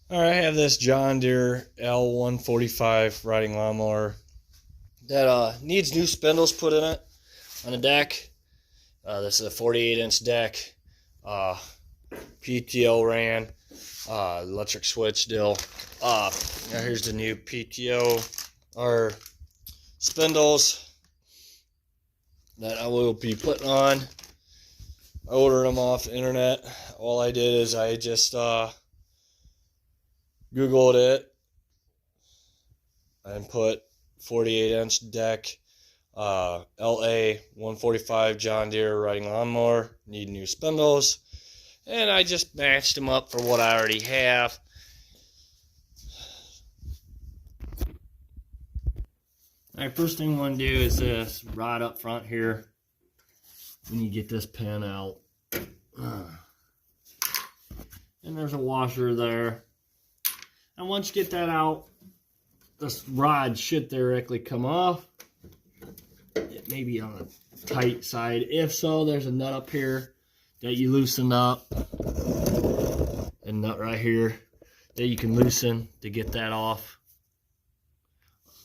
Alright, I have this John Deere la145 riding lawnmower that needs new spindles put in it on the deck. This is a 48-inch deck. PTO ran, electric switch deal. Now here's the new PTO or spindles that I will be putting on. I ordered them off the internet. All I did is I just Googled it and put 48-inch deck, la145 John Deere riding lawnmower, need new spindles, and I just matched them up for what I already have. Alright, first thing I want to do is this rod up front here. We need to get this pin out. And there's a washer there. And once you get that out, this rod should theoretically come off. It may be on the tight side. If so, there's a nut up here that you loosen up. A nut right here that you can loosen to get that off.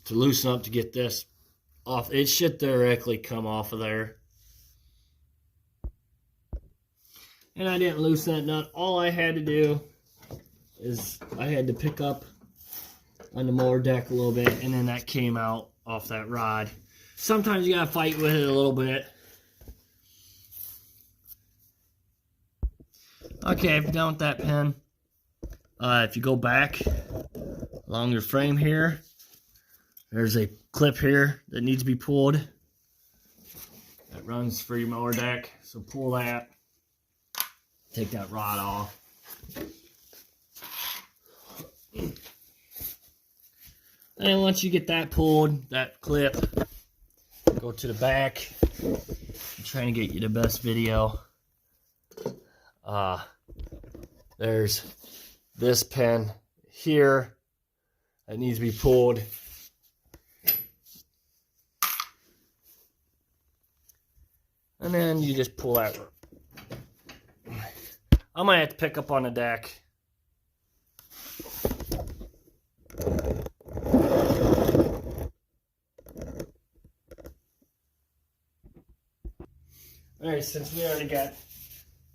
To loosen up to get this off. It should theoretically come off of there. And I didn't loosen that nut. All I had to do is I had to pick up on the mower deck a little bit, and then that came out off that rod. Sometimes you gotta fight with it a little bit. Okay, if you're done with that pin, if you go back along your frame here, there's a clip here that needs to be pulled. That runs for your mower deck, so pull that. Take that rod off. And once you get that pulled, that clip, go to the back. I'm trying to get you the best video. There's this pin here that needs to be pulled. And then you just pull that. I might have to pick up on the deck. Alright, since we already got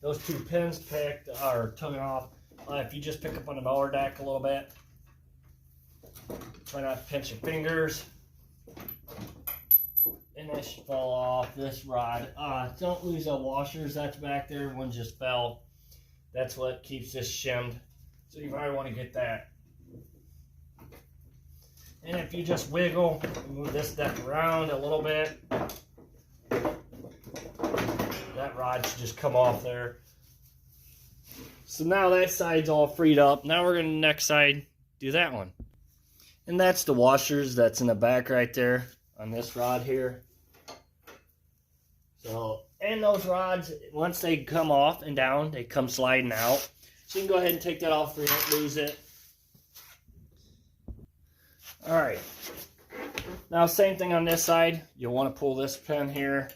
those two pins picked or taken off, if you just pick up on the mower deck a little bit, try not to pinch your fingers, and that should fall off this rod. Don't lose the washers that's back there. One just fell. That's what keeps this shimmed. So you might want to get that. And if you just wiggle and move this deck around a little bit, that rod should just come off there. So now that side's all freed up. Now we're going to the next side do that one. And that's the washers that's in the back right there on this rod here. So, and those rods, once they come off and down, they come sliding out. So you can go ahead and take that off so you don't lose it. Alright. Now same thing on this side. You'll want to pull this pin here.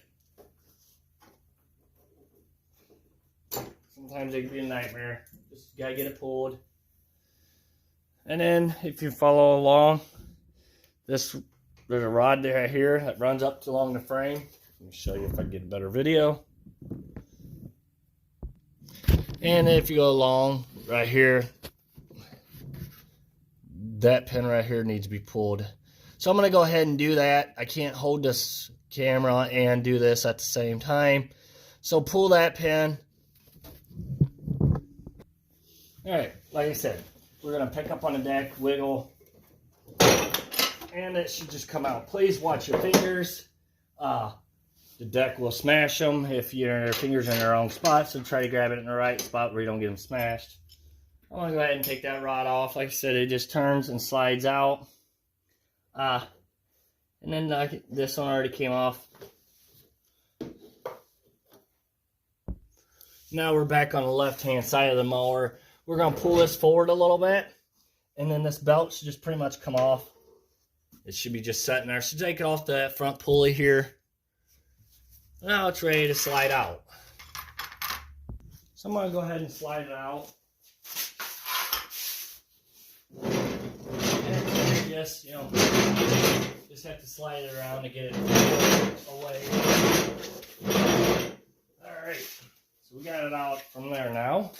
Sometimes it can be a nightmare. Just gotta get it pulled. And then if you follow along, there's a rod right here that runs up along the frame. Let me show you if I can get a better video. And if you go along right here, that pin right here needs to be pulled. So I'm going to go ahead and do that. I can't hold this camera and do this at the same time. So pull that pin. Alright, like I said, we're going to pick up on the deck, wiggle, and it should just come out. Please watch your fingers. The deck will smash them if your fingers are in the wrong spot, so try to grab it in the right spot where you don't get them smashed. I'm going to go ahead and take that rod off. Like I said, it just turns and slides out. And then this one already came off. Now we're back on the left-hand side of the mower. We're going to pull this forward a little bit, and then this belt should just pretty much come off. It should be just sitting there. So take it off that front pulley here. Now it's ready to slide out. So I'm going to go ahead and slide it out. this, you know, just have to slide it around to get it away. Alright, so we got it out from there now.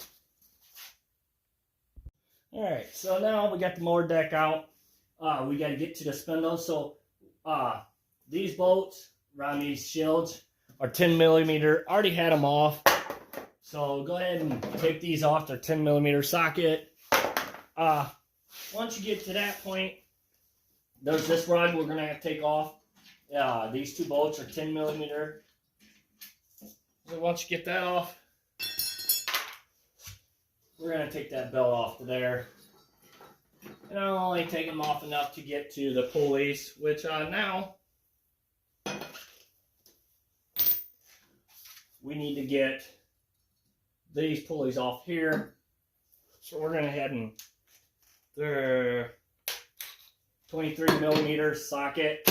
Alright, so now we got the mower deck out. We got to get to the spindles. So these bolts around these shields are 10 millimeter. Already had them off. So go ahead and take these off their 10 millimeter socket. Once you get to that point, there's this rod we're going to have to take off. These two bolts are 10 millimeter. So once you get that off, we're going to take that belt off to there. And I'll only take them off enough to get to the pulleys, which now we need to get these pulleys off here. So we're going to head and their 23 millimeter socket.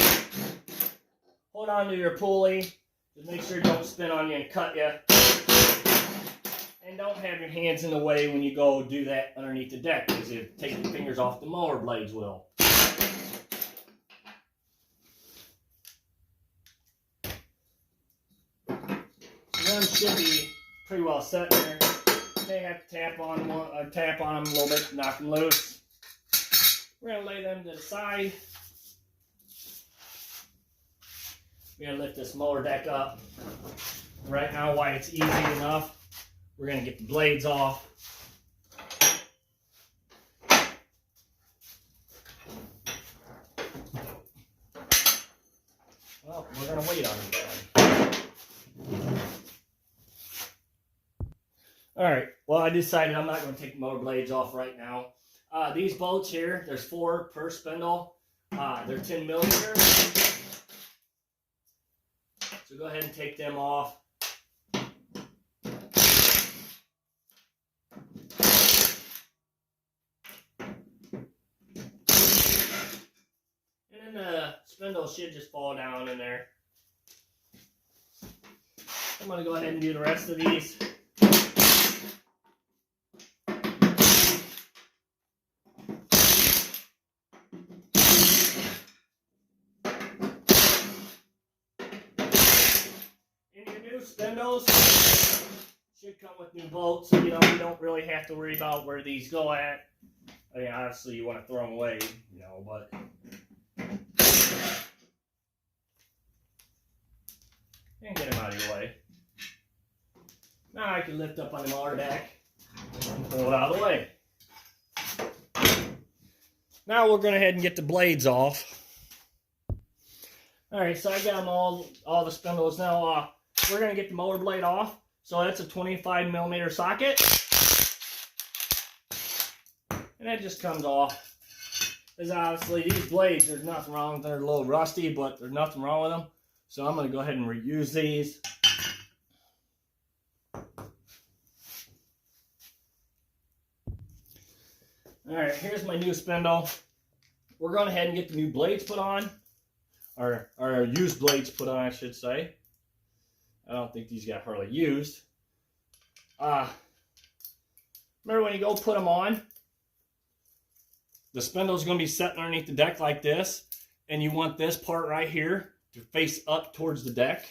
Hold on to your pulley. Just make sure it don't spin on you and cut you. And don't have your hands in the way when you go do that underneath the deck, because if you take your fingers off, the mower blades will. Them should be pretty well set there. May have to tap on them a little bit to knock them loose. We're going to lay them to the side. We're going to lift this mower deck up. Right now, why it's easy enough, we're going to get the blades off. Well, we're going to wait on it. Alright, well, I decided I'm not going to take the motor blades off right now. These bolts here, there's 4 per spindle. They're 10 millimeter. So go ahead and take them off. And then the spindle should just fall down in there. I'm going to go ahead and do the rest of these. Spindles should come with new bolts, so you know you don't really have to worry about where these go at. I mean, obviously you want to throw them away, you know, but and get them out of your way. Now I can lift up on the mower deck and pull it out of the way. Now we're going to head and get the blades off. All right, so I got them all the spindles now. We're going to get the mower blade off. So that's a 25 millimeter socket. And that just comes off. Because obviously these blades, there's nothing wrong with them. They're a little rusty, but there's nothing wrong with them. So I'm going to go ahead and reuse these. Alright, here's my new spindle. We're going ahead and get the new blades put on. Or used blades put on, I should say. I don't think these got hardly used. Remember when you go put them on, the spindle's going to be sitting underneath the deck like this, and you want this part right here to face up towards the deck.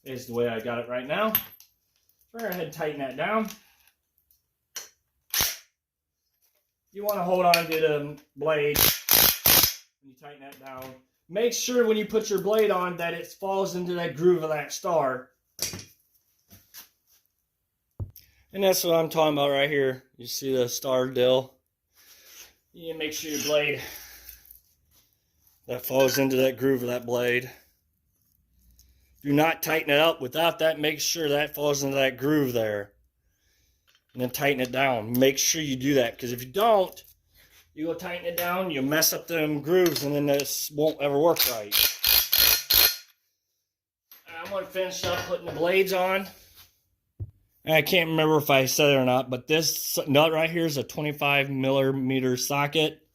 This is the way I got it right now. We're going to go ahead and tighten that down. You want to hold on to the blade when you tighten that down. Make sure when you put your blade on that it falls into that groove of that star. And that's what I'm talking about right here. You see the star dill. You need to make sure your blade that falls into that groove of that blade. Do not tighten it up without that. Make sure that falls into that groove there. And then tighten it down. Make sure you do that, because if you don't, you go tighten it down, you mess up them grooves, and then this won't ever work right. I'm going to finish up putting the blades on. And I can't remember if I said it or not, but this nut right here is a 25 millimeter socket.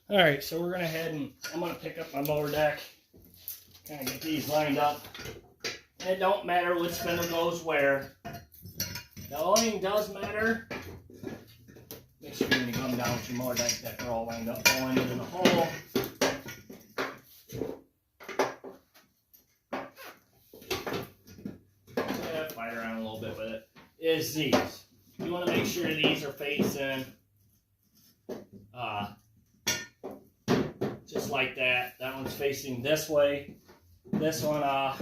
Alright, so we're going to head and I'm going to pick up my mower deck. Kind of get these lined up. And it don't matter which spindle goes where. The only thing does matter, make make sure when you come down with your mower that they're all lined up going into the hole. Yeah, fight around a little bit with it. Is these. You want to make sure these are facing just like that. That one's facing this way. This one, I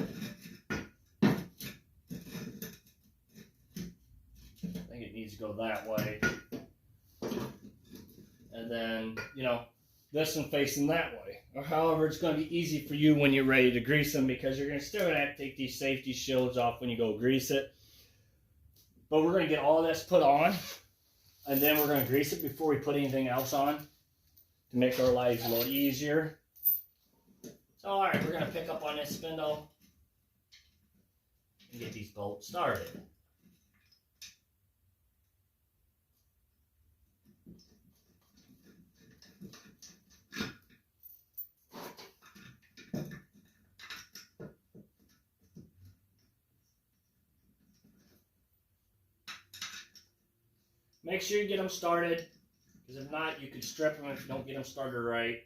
think it needs to go that way. And then, you know, this one facing that way. Or however, it's going to be easy for you when you're ready to grease them, because you're going to still have to take these safety shields off when you go grease it. But we're going to get all this put on, and then we're going to grease it before we put anything else on to make our lives a little easier. So, alright, we're going to pick up on this spindle and get these bolts started. Make sure you get them started, because if not, you could strip them if you don't get them started right.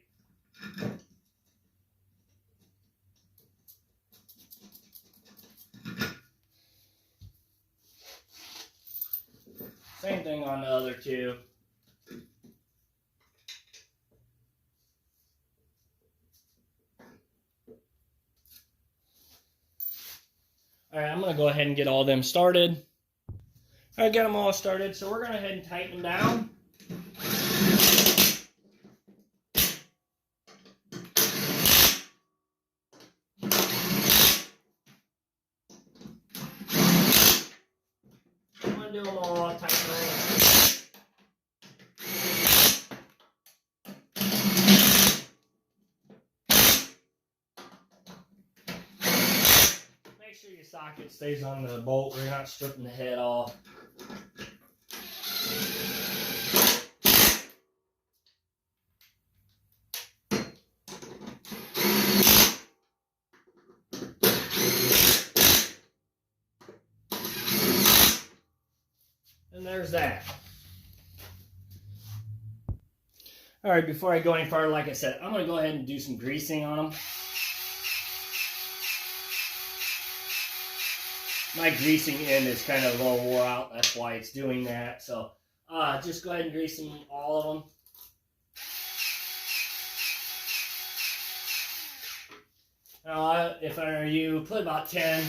Same thing on the other two. Alright, I'm going to go ahead and get all them started. I got them all started, so we're going to go ahead and tighten them down. I'm going to do them all, tighten them. Make sure your socket stays on the bolt where you're not stripping the head off. And there's that. Alright, before I go any further, like I said, I'm going to go ahead and do some greasing on them. My greasing end is kind of a little wore out, that's why it's doing that. So just go ahead and grease them, all of them. Now, if I were you, put about 10.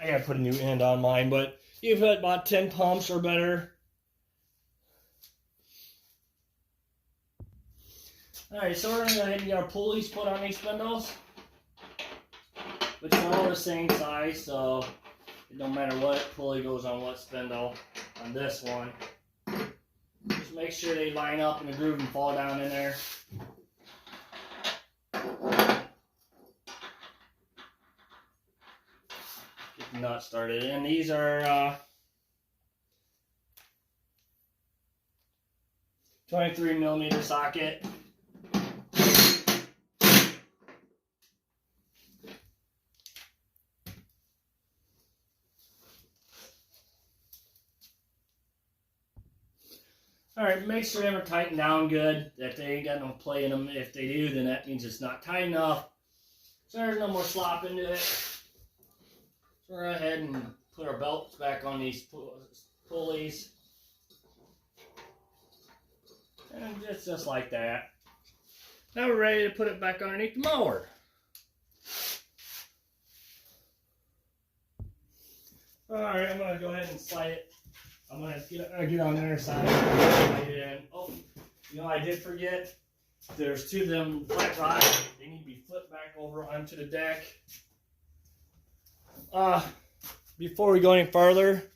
I gotta put a new end on mine, but you put about 10 pumps or better. Alright, so we're gonna go ahead and get our pulleys put on these spindles, which are all the same size, so it don't matter what pulley goes on what spindle on this one. Just make sure they line up in the groove and fall down in there. Get the nut started, and these are 23mm socket. Alright, make sure they are tightened down good, that they ain't got no play in them. If they do, then that means it's not tight enough. So there's no more slop into it. So we're going to go ahead and put our belts back on these pulleys. And just like that. Now we're ready to put it back underneath the mower. Alright, I'm going to go ahead and slide it. I'm going to get on the other side. Slide it in. Oh, you know, I did forget. There's two of them flat rods. They need to be flipped back over onto the deck. Before we go any further,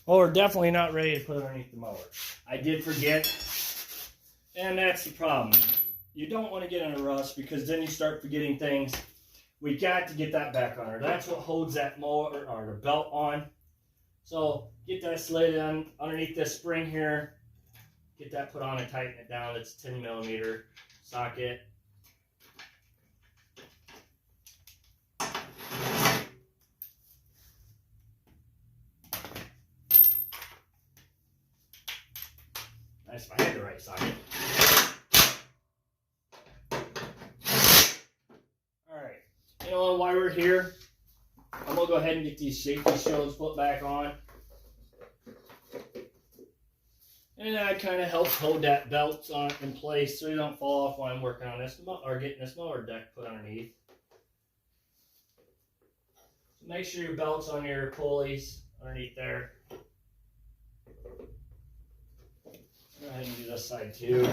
well, we're definitely not ready to put it underneath the mower. I did forget, and that's the problem. You don't want to get in a rush, because then you start forgetting things. We got to get that back on her. That's what holds that mower or the belt on. So get that slid in underneath this spring here. Get that put on and tighten it down. It's 10mm socket. That's if I had the right socket. Alright, you know while we're here, I'm going to go ahead and get these safety shields put back on. And that kind of helps hold that belt on in place so you don't fall off while I'm working on this or getting this mower deck put underneath. So make sure your belt's on your pulleys underneath there. Go ahead and do this side too.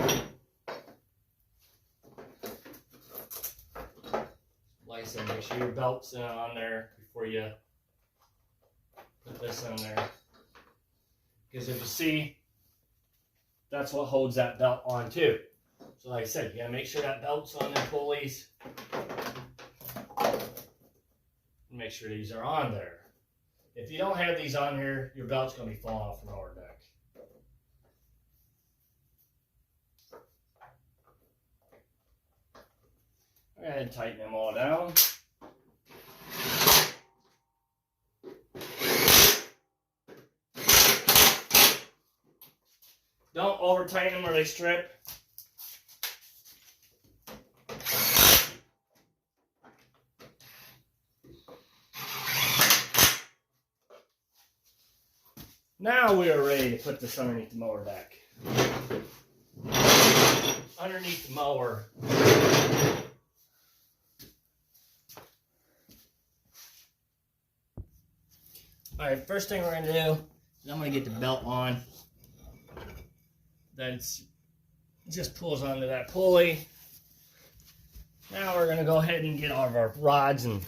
Like I said, make sure your belt's on there before you put this on there. Because if you see, that's what holds that belt on too. So like I said, you gotta make sure that belt's on the pulleys. And make sure these are on there. If you don't have these on here, your belt's gonna be falling off the mower deck. Go ahead and tighten them all down. Don't over tighten them or they strip. Now we are ready to put this underneath the mower deck. Underneath the mower. Alright, first thing we're going to do is I'm going to get the belt on. Then it just pulls onto that pulley. Now we're going to go ahead and get all of our rods and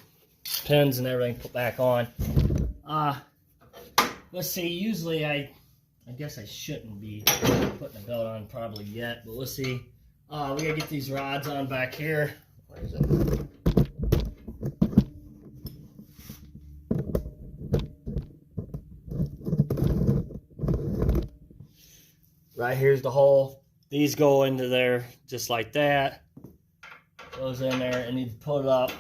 pins and everything put back on. Let's see, usually I guess I shouldn't be putting the belt on probably yet, but let's see. We got to get these rods on back here. Where is it? Right here's the hole. These go into there just like that. Goes in there and you pull it up.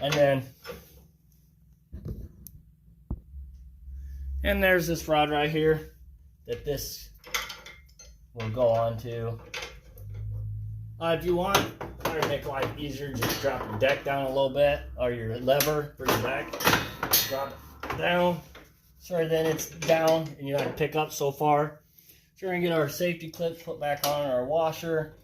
And then, and there's this rod right here that this will go onto. If you want, to make life easier, just drop your deck down a little bit, or your lever for your deck. Drop it down. So then it's down and you have to pick up so far. So we're going to get our safety clips put back on our washer.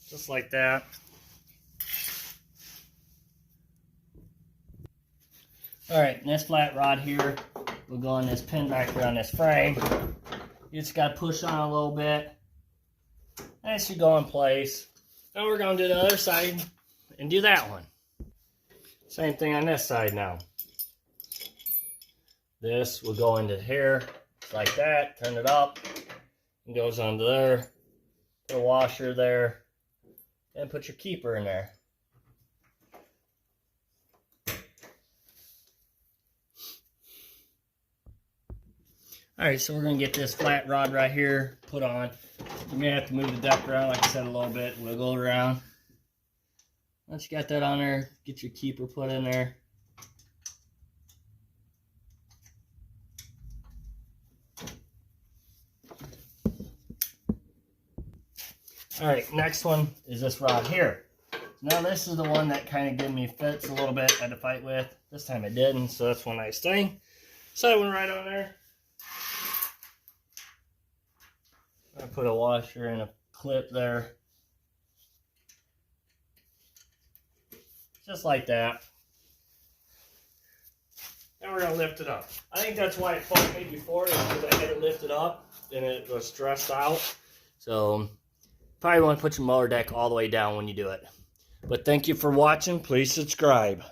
Just like that. Alright, and this flat rod here will go on this pin back here on this frame. You just got to push on a little bit. And it should go in place. Now we're going to do the other side and do that one. Same thing on this side now. This will go into here, like that, turn it up, and goes onto there, put a washer there, and put your keeper in there. Alright, so we're going to get this flat rod right here put on. You're going to have to move the deck around, like I said, a little bit, wiggle it around. Once you got that on there, get your keeper put in there. Alright, next one is this rod here. Now this is the one that kind of gave me fits a little bit, I had to fight with. This time it didn't, so that's one nice thing. So I went right on there. I put a washer and a clip there. Just like that. Now we're going to lift it up. I think that's why it fucked me before, is because I had it lifted up and it was stressed out. So probably want to put your mower deck all the way down when you do it. But thank you for watching. Please subscribe.